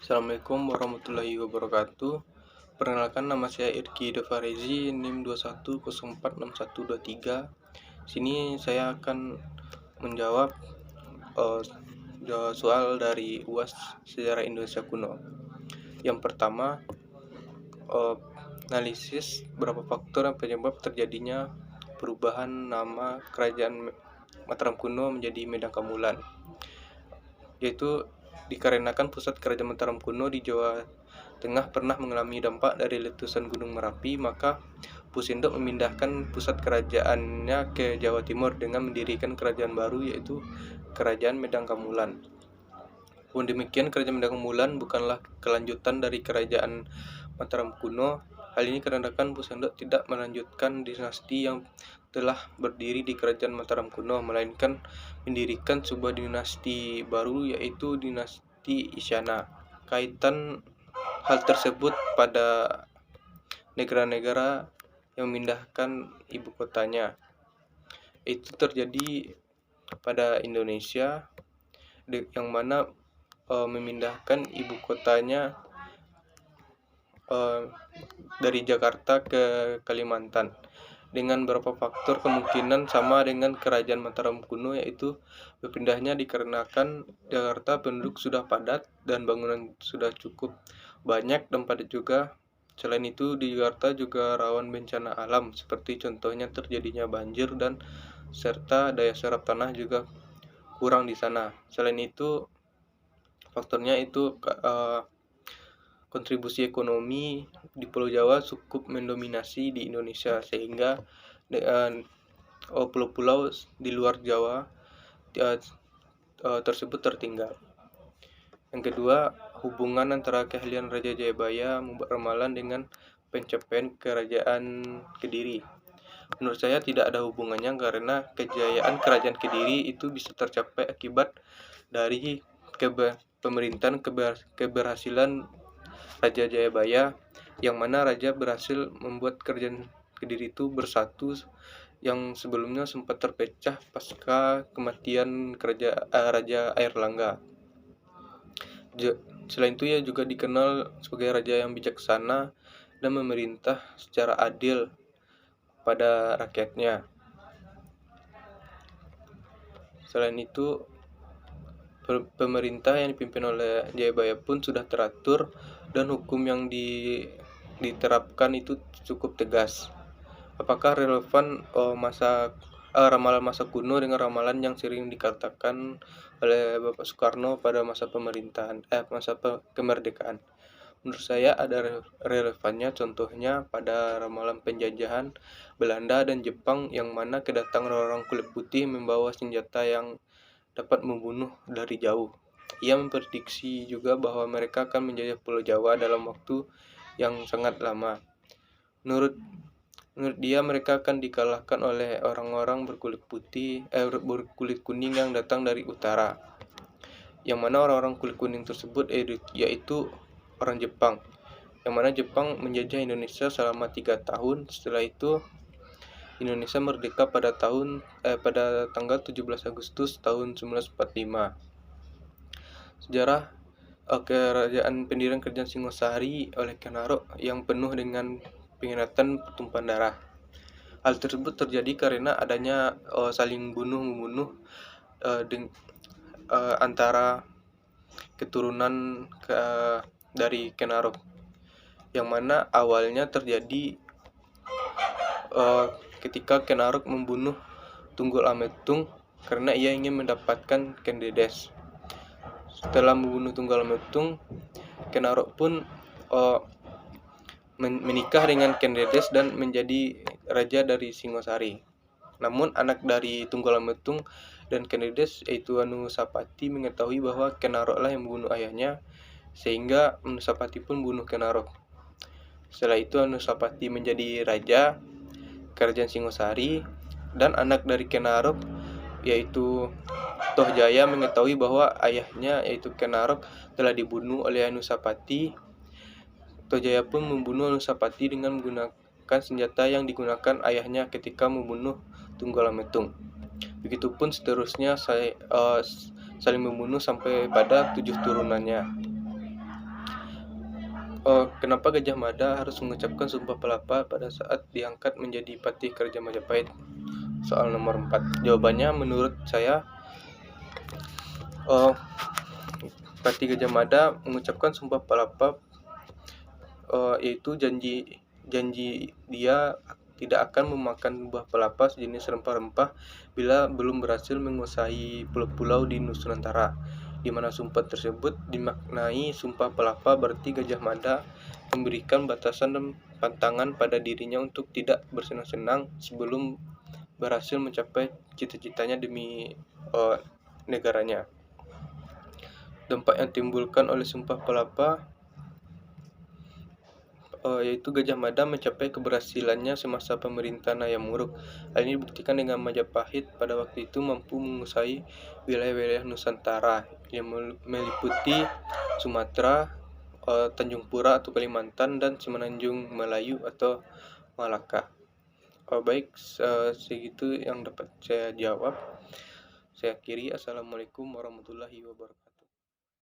Assalamualaikum warahmatullahi wabarakatuh. Perkenalkan, nama saya Irki Devarezi, NIM 21046123. Sini saya akan menjawab soal dari UAS Sejarah Indonesia Kuno. Yang pertama, analisis berapa faktor yang penyebab terjadinya perubahan nama kerajaan Mataram kuno menjadi Medan Kamulan, yaitu dikarenakan pusat kerajaan Mataram kuno di Jawa Tengah pernah mengalami dampak dari letusan Gunung Merapi, maka Pusindok memindahkan pusat kerajaannya ke Jawa Timur dengan mendirikan kerajaan baru, yaitu Kerajaan Medan Kamulan. Pun demikian, Kerajaan Medan Kamulan bukanlah kelanjutan dari Kerajaan Mataram kuno. Hal ini dikarenakan Pusindok tidak melanjutkan dinasti yang telah berdiri di Kerajaan Mataram kuno, melainkan mendirikan sebuah dinasti baru, yaitu dinasti Isyana. Kaitan hal tersebut pada negara-negara yang memindahkan ibu kotanya, itu terjadi pada Indonesia, yang mana memindahkan ibu kotanya dari Jakarta ke Kalimantan dengan beberapa faktor kemungkinan sama dengan Kerajaan Mataram kuno, yaitu berpindahnya dikarenakan Jakarta penduduk sudah padat dan bangunan sudah cukup banyak dan padat juga. Selain itu, di Jakarta juga rawan bencana alam, seperti contohnya terjadinya banjir dan serta daya serap tanah juga kurang di sana. Selain itu, faktornya itu kontribusi ekonomi di Pulau Jawa cukup mendominasi di Indonesia, sehingga pulau-pulau di luar Jawa tersebut tertinggal. Yang kedua, hubungan antara keahlian Raja Jayabaya membuat ramalan dengan pencapaian Kerajaan Kediri. Menurut saya tidak ada hubungannya, karena kejayaan Kerajaan Kediri itu bisa tercapai akibat dari keberhasilan Raja Jayabaya, yang mana Raja berhasil membuat Kerajaan Kediri itu bersatu yang sebelumnya sempat terpecah pasca kematian Raja Airlangga. Selain itu, ia juga dikenal sebagai raja yang bijaksana dan memerintah secara adil pada rakyatnya. Selain itu, pemerintah yang dipimpin oleh Jayabaya pun sudah teratur dan hukum yang diterapkan itu cukup tegas. Apakah relevan ramalan masa kuno dengan ramalan yang sering dikatakan oleh Bapak Soekarno pada masa kemerdekaan? Menurut saya ada relevannya. Contohnya pada ramalan penjajahan Belanda dan Jepang, yang mana kedatangan orang kulit putih membawa senjata yang dapat membunuh dari jauh. Ia memprediksi juga bahwa mereka akan menjajah Pulau Jawa dalam waktu yang sangat lama. Menurut dia, mereka akan dikalahkan oleh orang-orang berkulit kuning yang datang dari utara, yang mana orang-orang kulit kuning tersebut yaitu orang Jepang, yang mana Jepang menjajah Indonesia selama 3 tahun. Setelah itu, Indonesia merdeka pada tanggal 17 Agustus tahun 1945. Sejarah pendirian Kerajaan Singosari oleh Ken Arok yang penuh dengan pengkhianatan pertumpahan darah. Hal tersebut terjadi karena adanya saling bunuh-membunuh antara keturunan dari Ken Arok, yang mana awalnya terjadi ketika Ken Arok membunuh Tunggul Ametung karena ia ingin mendapatkan Ken Dedes. Setelah membunuh Tunggul Ametung, Ken Arok pun menikah dengan Ken Dedes dan menjadi raja dari Singosari. Namun anak dari Tunggul Ametung dan Ken Dedes, yaitu Anusapati, mengetahui bahwa Ken Arok lah yang membunuh ayahnya, sehingga Anusapati pun membunuh Ken Arok. Setelah itu Anusapati menjadi raja Kerajaan Singosari, dan anak dari Ken Arok, yaitu Tohjaya, mengetahui bahwa ayahnya, yaitu Ken Arok, telah dibunuh oleh Anusapati. Tohjaya pun membunuh Anusapati dengan menggunakan senjata yang digunakan ayahnya ketika membunuh Tunggul Ametung. Begitupun seterusnya saling membunuh sampai pada 7 turunannya. Kenapa Gajah Mada harus mengucapkan Sumpah Pelapa pada saat diangkat menjadi Patih Kerajaan Majapahit? Soal nomor 4. Jawabannya menurut saya, uh, Patih Gajah Mada mengucapkan Sumpah Pelapa, yaitu janji dia tidak akan memakan buah pelapa sejenis rempah-rempah bila belum berhasil menguasai pulau-pulau di Nusantara, di mana sumpah tersebut dimaknai Sumpah Pelapa berarti Gajah Mada memberikan batasan dan pantangan pada dirinya untuk tidak bersenang-senang sebelum berhasil mencapai cita-citanya demi negaranya. Dampak yang timbulkan oleh Sumpah Pelapa yaitu Gajah Mada mencapai keberhasilannya semasa pemerintahan Hayam Wuruk. Hal ini dibuktikan dengan Majapahit pada waktu itu mampu menguasai wilayah-wilayah Nusantara yang meliputi Sumatera, Tanjung Pura atau Kalimantan, dan Semenanjung Melayu atau Malaka. Baik, segitu yang dapat saya jawab. Saya akhiri. Assalamualaikum warahmatullahi wabarakatuh.